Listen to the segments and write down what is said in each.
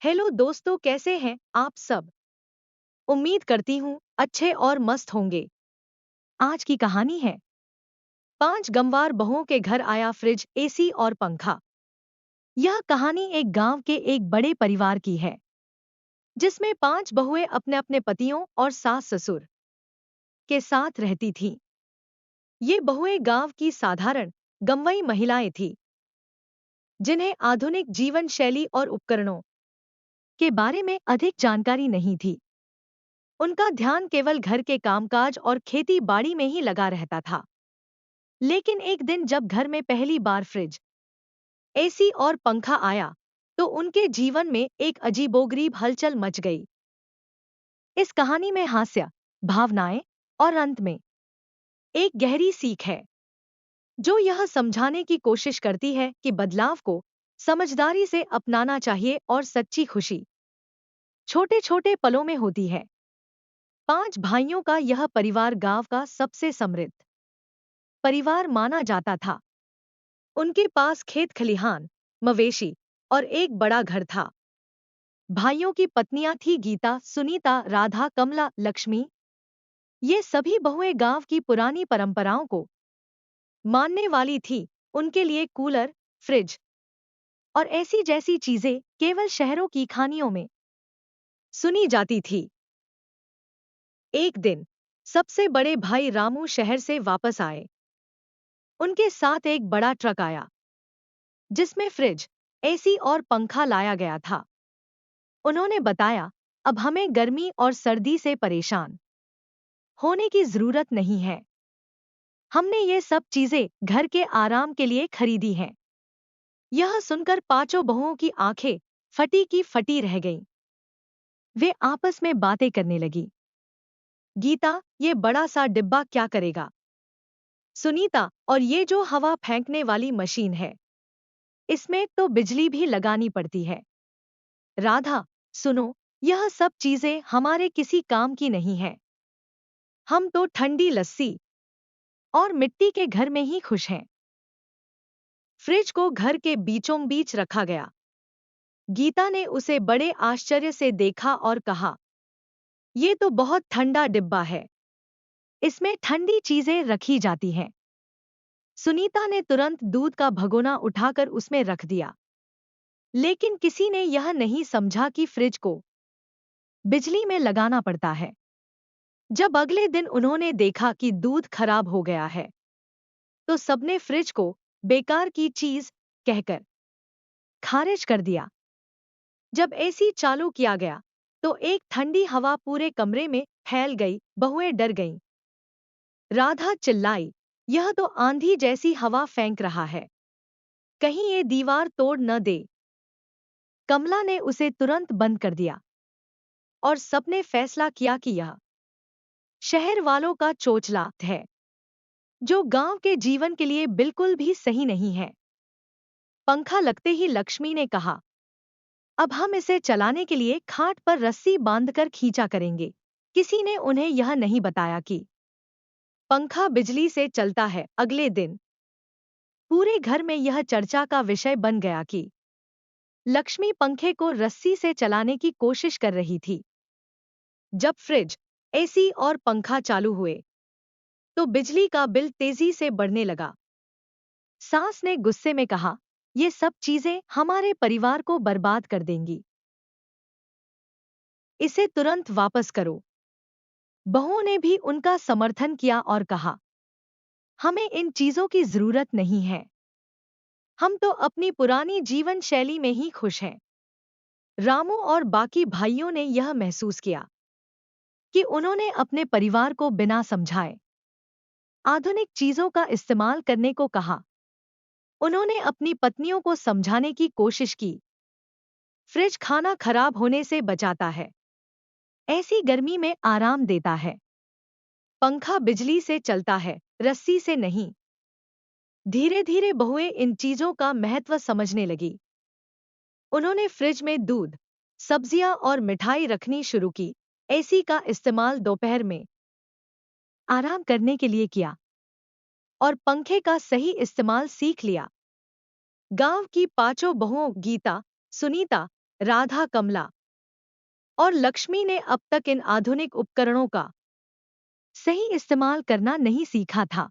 Hello दोस्तों, कैसे हैं आप सब। उम्मीद करती हूँ अच्छे और मस्त होंगे। आज की कहानी है 5 गमवार बहुओं के घर आया फ्रिज, एसी और पंखा। यह कहानी एक गांव के एक बड़े परिवार की है, जिसमें 5 बहुएं अपने अपने पतियों और सास ससुर के साथ रहती थीं। ये बहुएं गांव की साधारण गंवई महिलाएं थीं, जिन्हें आधुनिक जीवन शैली और उपकरणों के बारे में अधिक जानकारी नहीं थी। उनका ध्यान केवल घर के कामकाज और खेती बाड़ी में ही लगा रहता था। लेकिन एक दिन जब घर में पहली बार फ्रिज, एसी और पंखा आया, तो उनके जीवन में एक अजीबोगरीब हलचल मच गई। इस कहानी में हास्य, भावनाएं और अंत में एक गहरी सीख है, जो यह समझाने की कोशिश करती है कि बदलाव को समझदारी से अपनाना चाहिए और सच्ची खुशी छोटे छोटे पलों में होती है। 5 भाइयों का यह परिवार गांव का सबसे समृद्ध परिवार माना जाता था। उनके पास खेत खलिहान, मवेशी और एक बड़ा घर था। भाइयों की पत्नियां थी गीता, सुनीता, राधा, कमला, लक्ष्मी। ये सभी बहुएं गांव की पुरानी परंपराओं को मानने वाली थी। उनके लिए कूलर, फ्रिज और ऐसी जैसी चीजें केवल शहरों की खानियों में सुनी जाती थी। एक दिन सबसे बड़े भाई रामू शहर से वापस आए। उनके साथ एक बड़ा ट्रक आया, जिसमें फ्रिज, एसी और पंखा लाया गया था। उन्होंने बताया, अब हमें गर्मी और सर्दी से परेशान होने की जरूरत नहीं है। हमने ये सब चीजें घर के आराम के लिए खरीदी हैं। यह सुनकर 5 बहुओं की आंखें फटी की फटी रह गईं। वे आपस में बातें करने लगी। गीता, ये बड़ा सा डिब्बा क्या करेगा? सुनीता, और ये जो हवा फेंकने वाली मशीन है, इसमें तो बिजली भी लगानी पड़ती है। राधा, सुनो, यह सब चीजें हमारे किसी काम की नहीं है। हम तो ठंडी लस्सी और मिट्टी के घर में ही खुश हैं। फ्रिज को घर के बीचों बीच रखा गया। गीता ने उसे बड़े आश्चर्य से देखा और कहा, ये तो बहुत ठंडा डिब्बा है। इसमें ठंडी चीजें रखी जाती हैं। सुनीता ने तुरंत दूध का भगोना उठाकर उसमें रख दिया। लेकिन किसी ने यह नहीं समझा कि फ्रिज को बिजली में लगाना पड़ता है। जब अगले दिन उन्होंने देखा कि दूध खराब हो गया है, तो सबने फ्रिज को बेकार की चीज कहकर खारिज कर दिया। जब एसी चालू किया गया, तो एक ठंडी हवा पूरे कमरे में फैल गई। बहुएं डर गईं। राधा चिल्लाई, यह तो आंधी जैसी हवा फेंक रहा है, कहीं ये दीवार तोड़ न दे। कमला ने उसे तुरंत बंद कर दिया और सबने फैसला किया कि यह शहर वालों का चोचला है, जो गांव के जीवन के लिए बिल्कुल भी सही नहीं है। पंखा लगते ही लक्ष्मी ने कहा, अब हम इसे चलाने के लिए खाट पर रस्सी बांधकर खींचा करेंगे। किसी ने उन्हें यह नहीं बताया कि पंखा बिजली से चलता है। अगले दिन पूरे घर में यह चर्चा का विषय बन गया कि लक्ष्मी पंखे को रस्सी से चलाने की कोशिश कर रही थी। जब फ्रिज, एसी और पंखा चालू हुए, तो बिजली का बिल तेजी से बढ़ने लगा। सास ने गुस्से में कहा, ये सब चीजें हमारे परिवार को बर्बाद कर देंगी। इसे तुरंत वापस करो। बहुओं ने भी उनका समर्थन किया और कहा, हमें इन चीजों की जरूरत नहीं है। हम तो अपनी पुरानी जीवन शैली में ही खुश हैं। रामू और बाकी भाइयों ने यह महसूस किया कि उन्होंने अपने परिवार को बिना समझाए आधुनिक चीजों का इस्तेमाल करने को कहा। उन्होंने अपनी पत्नियों को समझाने की कोशिश की, फ्रिज खाना खराब होने से बचाता है, ऐसी गर्मी में आराम देता है। पंखा बिजली से चलता है, रस्सी से नहीं। धीरे धीरे बहुएं इन चीजों का महत्व समझने लगी। उन्होंने फ्रिज में दूध, सब्जियां और मिठाई रखनी शुरू की। एसी का इस्तेमाल दोपहर में आराम करने के लिए किया और पंखे का सही इस्तेमाल सीख लिया। गांव की 5 बहुओं गीता, सुनीता, राधा, कमला और लक्ष्मी ने अब तक इन आधुनिक उपकरणों का सही इस्तेमाल करना नहीं सीखा था।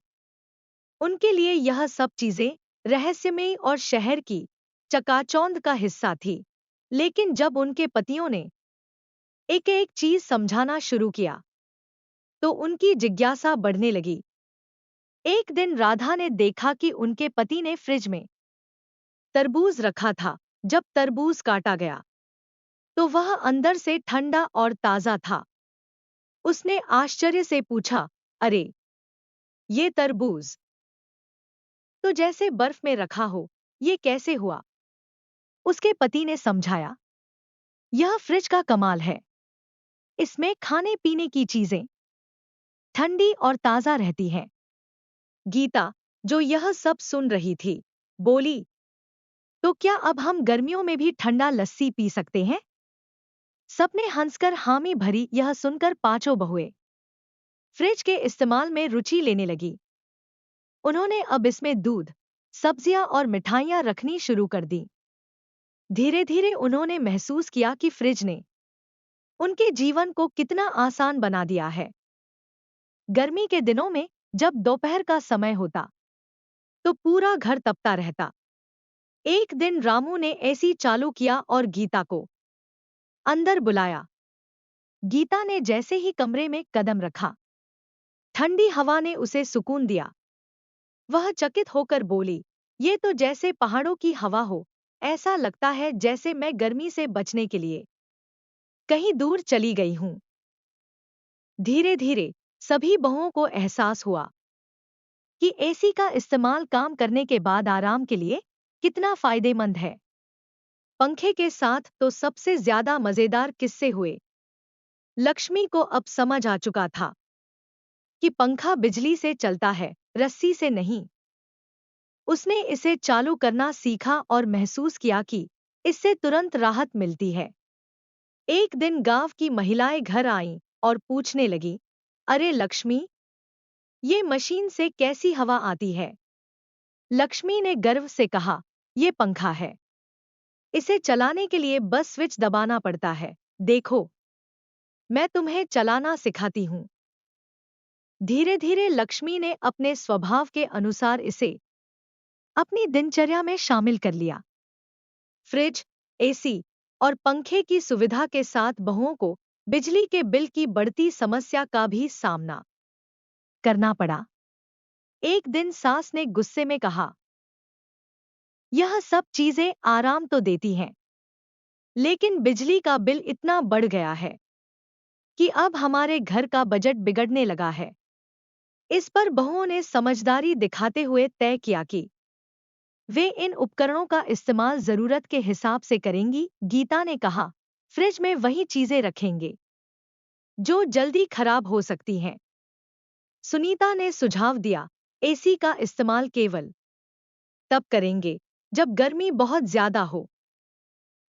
उनके लिए यह सब चीजें रहस्यमयी और शहर की चकाचौंध का हिस्सा थी। लेकिन जब उनके पतियों ने एक एक चीज समझाना शुरू किया, तो उनकी जिज्ञासा बढ़ने लगी। एक दिन राधा ने देखा कि उनके पति ने फ्रिज में तरबूज रखा था। जब तरबूज काटा गया, तो वह अंदर से ठंडा और ताजा था। उसने आश्चर्य से पूछा, अरे, ये तरबूज तो जैसे बर्फ में रखा हो, ये कैसे हुआ? उसके पति ने समझाया, यह फ्रिज का कमाल है। इसमें खाने पीने की चीजें ठंडी और ताजा रहती हैं। गीता, जो यह सब सुन रही थी, बोली, तो क्या अब हम गर्मियों में भी ठंडा लस्सी पी सकते हैं? सबने हंसकर हामी भरी। यह सुनकर पांचों बहुएं फ्रिज के इस्तेमाल में रुचि लेने लगी। उन्होंने अब इसमें दूध, सब्जियां और मिठाइयां रखनी शुरू कर दी। धीरे धीरे उन्होंने महसूस किया कि फ्रिज ने उनके जीवन को कितना आसान बना दिया है। गर्मी के दिनों में जब दोपहर का समय होता, तो पूरा घर तपता रहता। एक दिन रामू ने एसी चालू किया और गीता को अंदर बुलाया। गीता ने जैसे ही कमरे में कदम रखा, ठंडी हवा ने उसे सुकून दिया। वह चकित होकर बोली, ये तो जैसे पहाड़ों की हवा हो। ऐसा लगता है जैसे मैं गर्मी से बचने के लिए कहीं दूर चली गई हूं। धीरे धीरे सभी बहुओं को एहसास हुआ कि एसी का इस्तेमाल काम करने के बाद आराम के लिए कितना फायदेमंद है। पंखे के साथ तो सबसे ज्यादा मजेदार किस्से हुए। लक्ष्मी को अब समझ आ चुका था कि पंखा बिजली से चलता है, रस्सी से नहीं। उसने इसे चालू करना सीखा और महसूस किया कि इससे तुरंत राहत मिलती है। एक दिन गांव की महिलाएं घर आईं और पूछने लगी, अरे लक्ष्मी, ये मशीन से कैसी हवा आती है? लक्ष्मी ने गर्व से कहा, ये पंखा है। इसे चलाने के लिए बस स्विच दबाना पड़ता है। देखो, मैं तुम्हें चलाना सिखाती हूँ। धीरे धीरे लक्ष्मी ने अपने स्वभाव के अनुसार इसे अपनी दिनचर्या में शामिल कर लिया। फ्रिज, एसी और पंखे की सुविधा के साथ बहुओं को बिजली के बिल की बढ़ती समस्या का भी सामना करना पड़ा। एक दिन सास ने गुस्से में कहा, यह सब चीजें आराम तो देती हैं, लेकिन बिजली का बिल इतना बढ़ गया है कि अब हमारे घर का बजट बिगड़ने लगा है। इस पर बहुओं ने समझदारी दिखाते हुए तय किया कि वे इन उपकरणों का इस्तेमाल जरूरत के हिसाब से करेंगी। गीता ने कहा, फ्रिज में वही चीजें रखेंगे जो जल्दी खराब हो सकती हैं। सुनीता ने सुझाव दिया, एसी का इस्तेमाल केवल तब करेंगे जब गर्मी बहुत ज्यादा हो।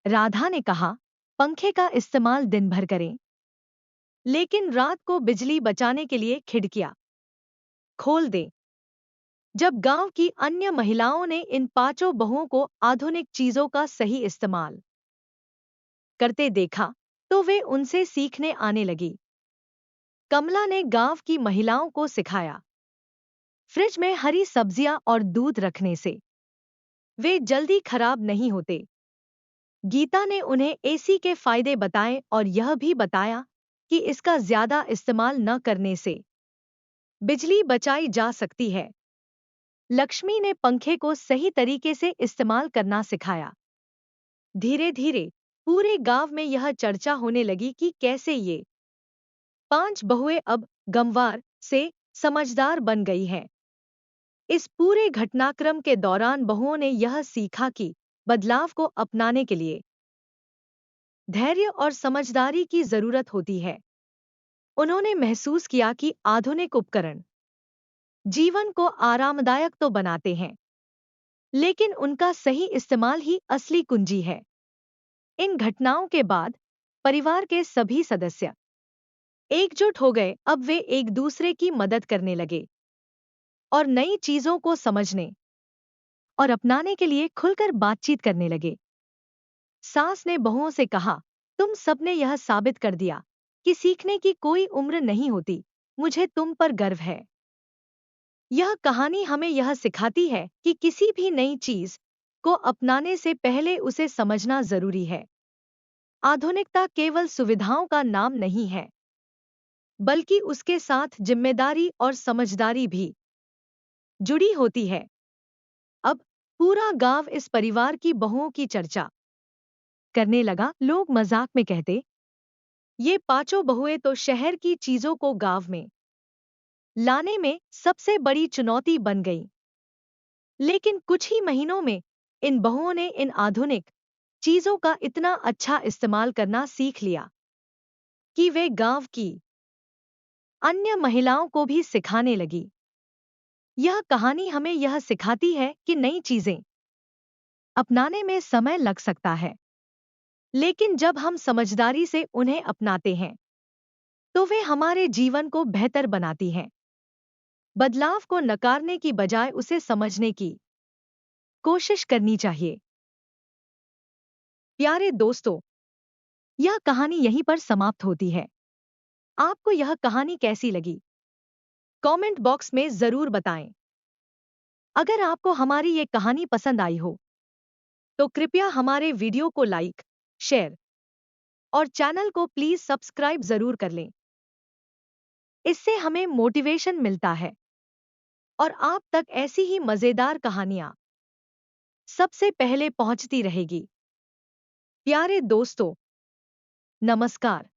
राधा ने कहा, पंखे का इस्तेमाल दिन भर करें, लेकिन रात को बिजली बचाने के लिए खिड़कियां खोल दें। जब गांव की अन्य महिलाओं ने इन पांचों बहुओं को आधुनिक चीजों का सही इस्तेमाल करते देखा, तो वे उनसे सीखने आने लगी। कमला ने गांव की महिलाओं को सिखाया, फ्रिज में हरी सब्जियां और दूध रखने से वे जल्दी खराब नहीं होते। गीता ने उन्हें एसी के फायदे बताए और यह भी बताया कि इसका ज्यादा इस्तेमाल न करने से बिजली बचाई जा सकती है। लक्ष्मी ने पंखे को सही तरीके से इस्तेमाल करना सिखाया। धीरे धीरे पूरे गांव में यह चर्चा होने लगी कि कैसे ये पांच बहुएं अब गंवार से समझदार बन गई हैं। इस पूरे घटनाक्रम के दौरान बहुओं ने यह सीखा कि बदलाव को अपनाने के लिए धैर्य और समझदारी की जरूरत होती है। उन्होंने महसूस किया कि आधुनिक उपकरण जीवन को आरामदायक तो बनाते हैं, लेकिन उनका सही इस्तेमाल ही असली कुंजी है। इन घटनाओं के बाद परिवार के सभी सदस्य एकजुट हो गए। अब वे एक दूसरे की मदद करने लगे और नई चीजों को समझने और अपनाने के लिए खुलकर बातचीत करने लगे। सास ने बहुओं से कहा, तुम सबने यह साबित कर दिया कि सीखने की कोई उम्र नहीं होती। मुझे तुम पर गर्व है। यह कहानी हमें यह सिखाती है कि किसी भी नई चीज को अपनाने से पहले उसे समझना जरूरी है। आधुनिकता केवल सुविधाओं का नाम नहीं है, बल्कि उसके साथ जिम्मेदारी और समझदारी भी जुड़ी होती है। अब पूरा गांव इस परिवार की बहुओं की चर्चा करने लगा। लोग मजाक में कहते, ये पांचों बहुएं तो शहर की चीजों को गांव में लाने में सबसे बड़ी चुनौती बन गई। लेकिन कुछ ही महीनों में इन बहुओं ने इन आधुनिक चीजों का इतना अच्छा इस्तेमाल करना सीख लिया कि वे गांव की अन्य महिलाओं को भी सिखाने लगी। यह कहानी हमें यह सिखाती है कि नई चीजें अपनाने में समय लग सकता है, लेकिन जब हम समझदारी से उन्हें अपनाते हैं तो वे हमारे जीवन को बेहतर बनाती हैं। बदलाव को नकारने की बजाय उसे समझने की कोशिश करनी चाहिए। प्यारे दोस्तों, यह कहानी यहीं पर समाप्त होती है। आपको यह कहानी कैसी लगी? कमेंट बॉक्स में जरूर बताएं। अगर आपको हमारी ये कहानी पसंद आई हो तो कृपया हमारे वीडियो को लाइक, शेयर और चैनल को प्लीज सब्सक्राइब जरूर कर लें। इससे हमें मोटिवेशन मिलता है और आप तक ऐसी ही मजेदार कहानियां सबसे पहले पहुंचती रहेगी। प्यारे दोस्तों, नमस्कार।